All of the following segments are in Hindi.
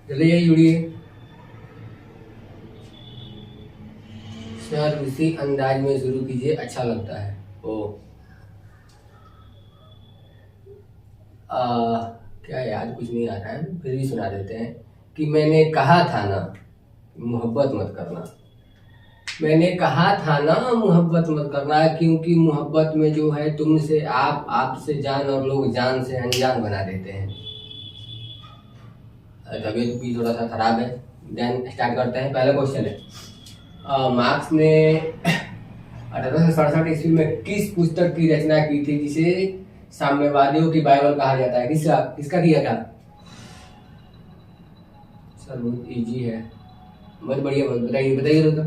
जल्दी यही जुड़िए सर, उसी अंदाज में शुरू कीजिए, अच्छा लगता है। ओ क्या याद कुछ नहीं आ रहा है, फिर भी सुना देते हैं कि मैंने कहा था ना मोहब्बत मत करना। मैंने कहा था ना मोहब्बत मत करना, क्योंकि मोहब्बत में जो है तुमसे आप, आपसे जान, और लोग जान से अनजान बना देते हैं। तबीयत भी थोड़ा सा खराब है। देन स्टार्ट करते हैं। पहला क्वेश्चन है, मार्क्स ने 1867 ईस्वी में किस पुस्तक की रचना की थी जिसे साम्यवादियों की बाइबल कहा जाता है? किसका किसका किया था? सर बहुत इजी है, बहुत बढ़िया, बहुत बताइए बताइए तो।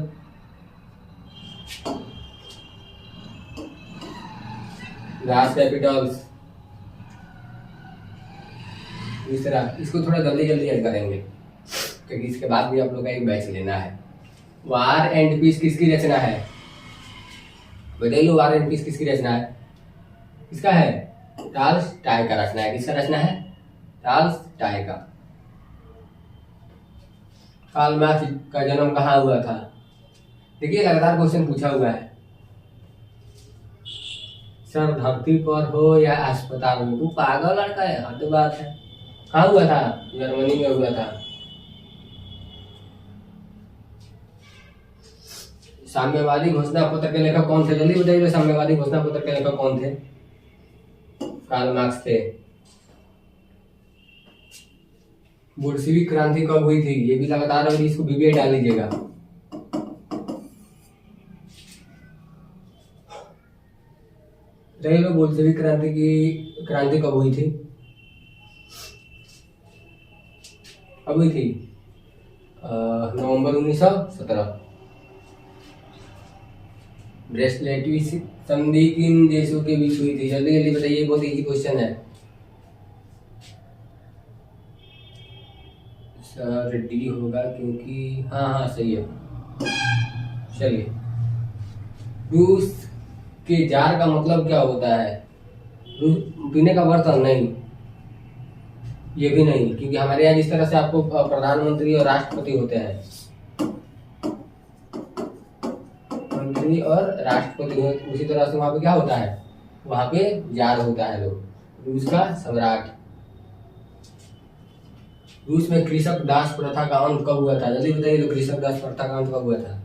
दास कैपिटल्स। इस तरह इसको थोड़ा जल्दी जल्दी ऐड करेंगे क्योंकि इसके बाद भी आप लोग का एक बैच लेना है। वार एंड पीस किसकी रचना है? बताइए लो, वार एंड पीस किसकी रचना है? किसका है? टॉलस्टॉय का रचना है। किसका रचना है? टॉलस्टॉय का। कार्ल मार्क्स का जन्म कहाँ हुआ था? देखिए लगातार क्वेश्चन पूछा हुआ है। सर धरती पर हो या अस्पताल में, तू पागल लड़का है, हद बात है। कहाँ हुआ था? जर्मनी में हुआ था। साम्यवादी घोषणा पत्र के लेखक कौन थे? जल्दी बताइए, साम्यवादी घोषणा पत्र के लेखक कौन थे? कार्ल मार्क्स थे। बोल्शेविक क्रांति कब हुई थी? ये भी लगातार, और इसको बीबीए डाल लीजिएगा। रही लो, बोल्शेविक क्रांति कब हुई थी? कब हुई थी? नवंबर 1917। ब्रेसलेट संधि किन देशों के बीच हुई थी? जल्दी जल्दी बताइए, बहुत इजी क्वेश्चन है। सर डी होगा क्योंकि, हाँ हाँ सही है। चलिए, रूस के जार का मतलब क्या होता है? पीने का बर्तन? नहीं, ये भी नहीं, क्योंकि हमारे यहाँ जिस तरह से आपको प्रधानमंत्री और राष्ट्रपति होते हैं, मंत्री और राष्ट्रपति होते, उसी तरह से वहां पे क्या होता है? वहां पे जार होता है। लोग रूस का सम्राट। रूस में कृषक दास प्रथा का अंत कब हुआ था? जल्दी बताइए, तो कृषक दास प्रथा का अंत कब हुआ था?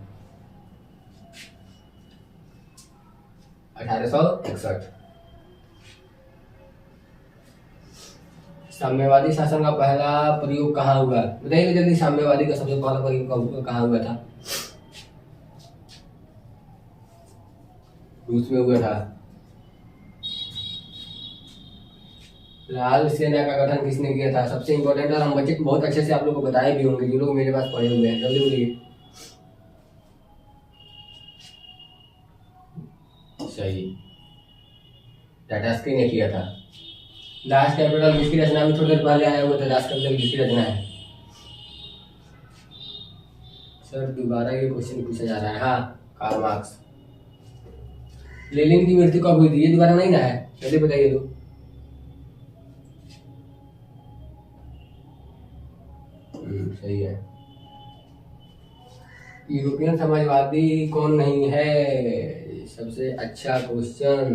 1861। साम्यवादी शासन का पहला प्रयोग कहाँ हुआ? बताइए जल्दी, साम्यवादी का सबसे पहला प्रयोग कहाँ हुआ था? रूस में हुआ था। लाल सेना का गठन किसने किया था? सबसे इंपॉर्टेंट, और हम बच्चे बहुत अच्छे से आप लोग को बताए भी होंगे, जो लोग मेरे पास पढ़े हुए हैं। जल्दी बोलिए। सही, टाटास्की ने किया था। दास कैपिटल किसकी रचना में? थोड़ी देर पहले आया हुआ था। दास कैपिटल किसकी रचना है? सर दोबारा ये क्वेश्चन पूछा जा रहा है। हाँ, कार्ल मार्क्स। लेनिन की मृत्यु कब हुई थी? ये दोबारा नहीं ना है, जल्दी बताइए तो। सही है। यूरोपियन समाजवादी कौन नहीं है? सबसे अच्छा क्वेश्चन।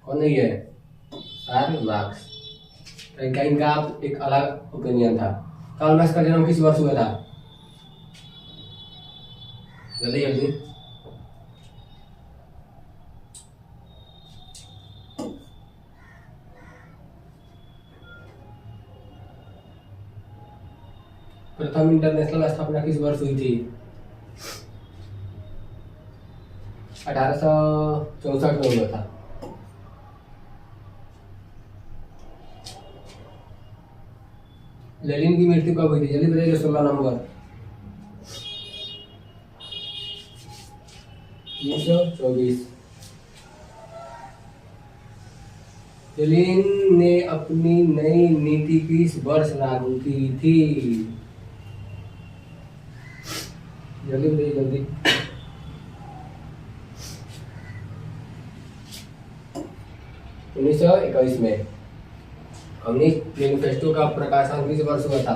कौन नहीं है? Karl Marx. इनका एक अलग ओपिनियन था। कार्ल मार्क्स का जन्म किस वर्ष हुआ था? जल्दी जल्दी। प्रथम इंटरनेशनल स्थापना किस वर्ष हुई थी? 1864 में हुआ था। लेनिन की मृत्यु कब हुई थी? जल्दी बताइए, 16 नवंबर 1924। लेनिन ने अपनी नई नीति किस वर्ष लागू की थी? जल्दी बताइए जल्दी। 1921 में। कम्युनिस्ट मैनिफेस्टो का प्रकाशन किस वर्ष हुआ था?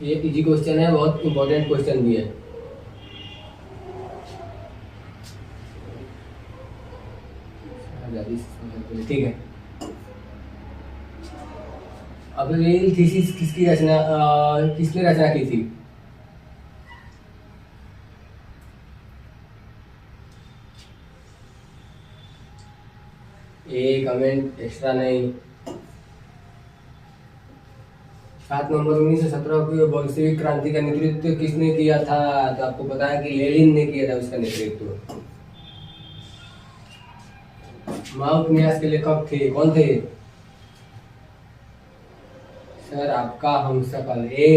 ये इजी क्वेश्चन है, बहुत इंपॉर्टेंट क्वेश्चन भी है। ठीक है। अब ये थीसिस किसने रचना की थी? एक कमेंट एक्स्ट्रा नहीं। 7 नवंबर 1917 की बोल्शेविक क्रांति का नेतृत्व किसने किया था? तो आपको पता है कि लेनिन ने किया था उसका नेतृत्व। माओ उपन्यास के लेखक थे, कौन थे? सर आपका हमशक्ल ए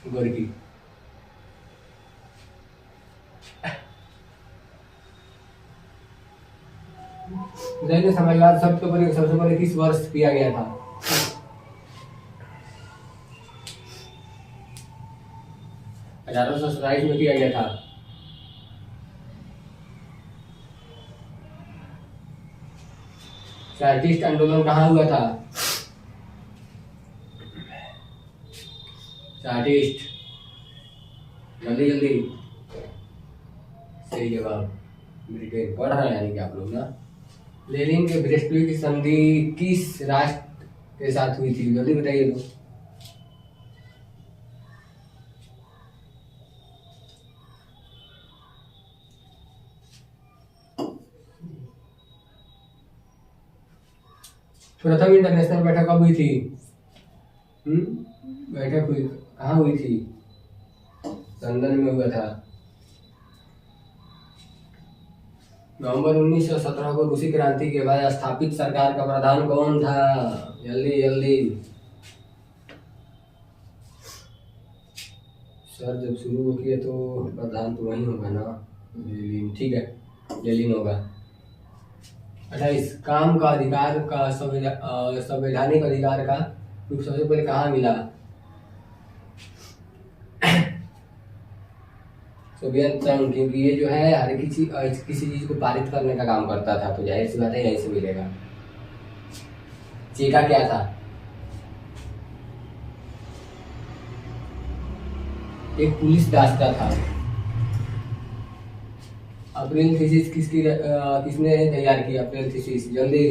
गोरकी। जैन समाजवाद सबसे पहले किस वर्ष किया गया था? 1827 में किया गया था। चार्टिस्ट आंदोलन कहाँ हुआ था? चार्टिस्ट, जल्दी जल्दी। सही जवाब ब्रिटेन। पढ़ रहे हैं यानी कि आप लोग ना। लेनिन के ब्रेस्टविक की संधि किस राष्ट्र के साथ हुई थी? जल्दी बताइए तो। प्रथम इंटरनेशनल बैठक कब हुई थी? बैठक हुई कहाँ हुई थी? लंदन में हुआ था। नवंबर 1917 को रूसी क्रांति के बाद स्थापित सरकार का प्रधान कौन था? जल्दी जल्दी। सर जब शुरू किया तो प्रधान तो वही होगा ना, लेनिन। ठीक है, लेनिन होगा। 28 काम का अधिकार का संवैधानिक अधिकार का रूप सबसे पहले कहाँ मिला? सोवियत संघ, क्योंकि ये जो है हर किसी चीज को पारित करने का काम करता था, तो जाहिर सी बात है यहीं से मिलेगा। चेका क्या था? एक पुलिस दास्ता था। अप्रैल थीसिस किसने तैयार किया? अप्रैल थीसिस, जल्दी।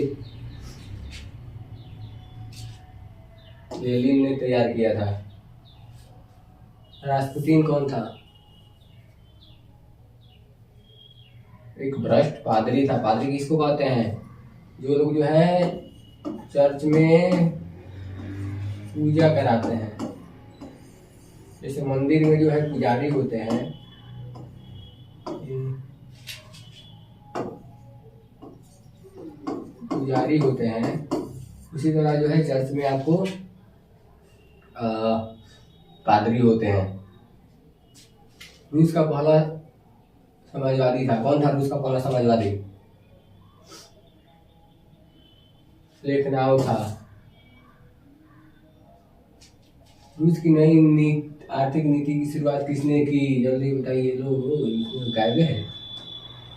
लेनिन ने तैयार किया था। रास्पुतीन कौन था? एक भ्रष्ट पादरी था। पादरी किसको कहते हैं? जो लोग जो है चर्च में पूजा कराते हैं, जैसे मंदिर में जो है पुजारी होते हैं, पुजारी होते हैं, उसी तरह जो है चर्च में आपको पादरी होते हैं। रूस का पहला समाजवादी था, कौन था रूस का पहला समाजवादी? प्लेखनाउ था। रूस की नई आर्थिक नीति की शुरुआत किसने की? जल्दी बताइए लोग, गायब है,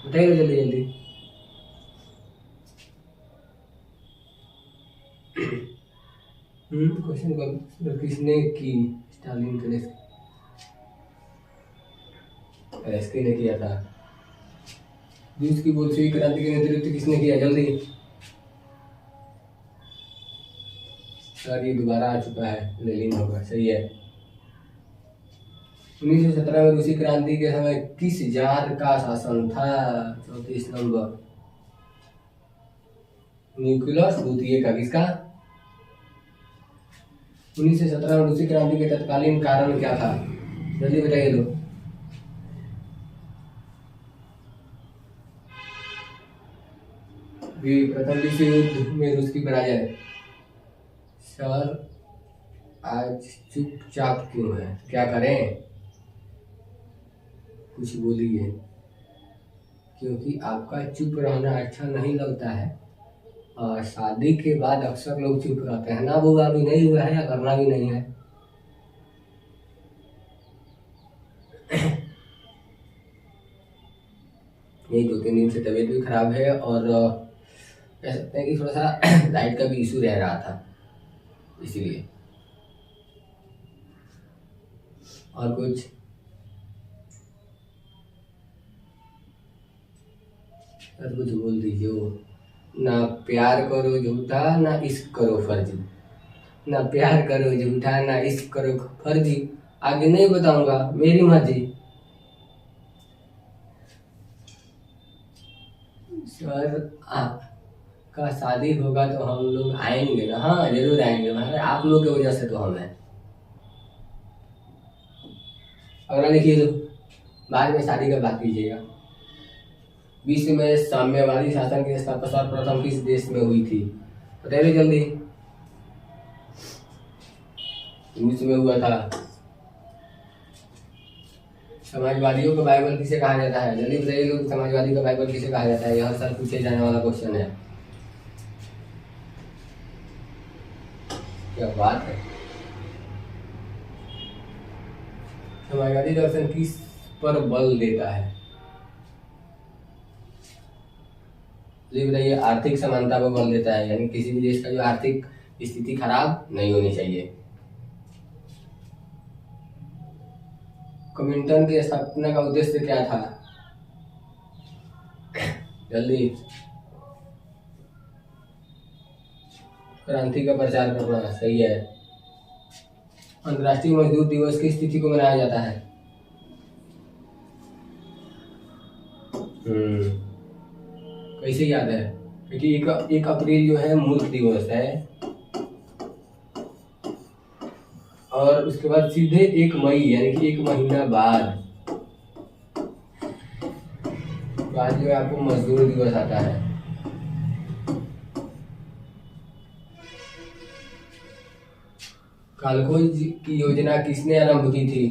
बताइए जल्दी जल्दी। क्वेश्चन किसने की? स्टालिन कलेस्की ने किया था। रूस की बोल्शेविक क्रांति का नेतृत्व किसने किया? जल्दी। सर ये दोबारा आ चुका है, लेनिन होगा। सही है। 1917 में रूसी क्रांति के समय किस जार का शासन था? 34 नंबर। न्यूक्लियस द्वितीय का। किसका? 1917 में रूसी क्रांति के तत्कालीन कारण क्या था? जल्दी बताइए लोग। प्रथम विश्व युद्ध में रूस की पराजय। सर आज चुपचाप क्यों है? क्या करें? कुछ बोलिए, क्योंकि आपका चुप रहना अच्छा नहीं लगता है। और शादी के बाद अक्सर लोग चुप रहते हैं ना। वो अभी नहीं हुआ है या करना भी नहीं है। यही 2-3 दिन से तबीयत भी खराब है और कह सकते हैं कि थोड़ा सा लाइट का भी इशू रह रहा था, इसीलिए। और कुछ बोल दीजिए। ना प्यार करो झूठा ना इश्क करो फर्जी, ना प्यार करो झूठा ना इश्क करो फर्जी, आगे नहीं बताऊंगा, मेरी मर्जी। सर आपका शादी होगा तो हम लोग आएंगे ना? हाँ जरूर आएंगे, मतलब आप लोग की वजह से तो हम हैं। अगला देखिए, तो बाद में शादी का बात कीजिएगा। विश्व में साम्यवादी शासन की स्थापना सर्वप्रथम किस देश में हुई थी? बताइए जल्दी। रूस में हुआ था। समाजवादियों का बाइबल किसे कहा जाता है? जल्दी बताइए लोग, समाजवादी का बाइबल किसे कहा जाता है? यह हर साल पूछे जाने वाला क्वेश्चन है। क्या बात है। समाजवादी दर्शन किस पर बल देता है? जल्दी बताइए। आर्थिक समानता पर बल देता है, यानी किसी भी देश का जो आर्थिक स्थिति खराब नहीं होनी चाहिए। कम्युनिज्म की स्थापना का उद्देश्य क्या था? जल्दी। क्रांति का प्रचार करना, सही है। अंतर्राष्ट्रीय मजदूर दिवस किस तिथि को मनाया जाता है? कैसे याद है? क्योंकि एक अप्रैल जो है मूर्ख दिवस है, और उसके बाद सीधे 1 मई यानी कि 1 महीना बाद जो है आपको मजदूर दिवस आता है। कालखोज की योजना किसने आरंभ की थी?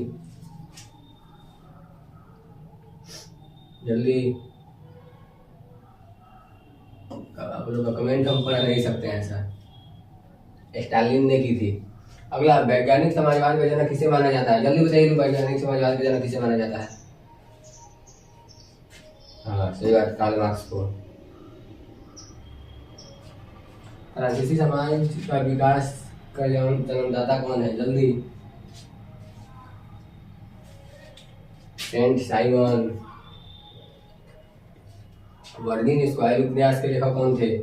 जल्दी। आप लोग का कमेंट हम पढ़ नहीं सकते हैं, ऐसा स्टालिन ने की थी। अगला, वैज्ञानिक समाजवाद का जनक किसे माना जाता है? जल्दी बताइए, वैज्ञानिक समाजवाद का जनक किसे माना जाता है? हाँ सही बात, कार्ल मार्क्स को। फ्रांसीसी समाज का विकास का जन्मदाता कौन है? जल्दी। Saint Simon. वर्जिन स्क्वायर उपन्यास के लेखक कौन थे?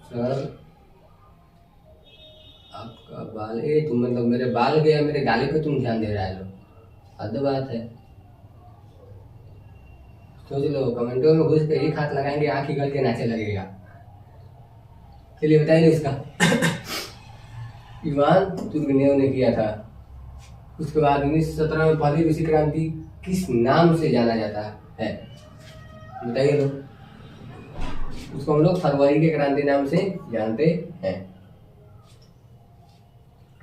सर आपका बाल, तुम मतलब मेरे बाल गया, मेरे गाले पे तुम ध्यान दे रहा है। लो हद बात है। सोच लो, कमेंटों में घुस के एक हाथ लगाएंगे, आंख ही गल के नाचे लगेगा। चलिए बताइए इसका। इवान तुर्गेनेव ने किया था। उसके बाद 1917 में पहली रूसी क्रांति किस नाम से जाना जाता है? बताइए तो। उसको हम लोग फरवरी के क्रांति नाम से जानते हैं।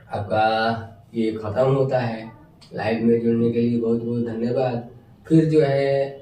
आपका ये खत्म होता है। लाइव में जुड़ने के लिए बहुत बहुत धन्यवाद। फिर जो है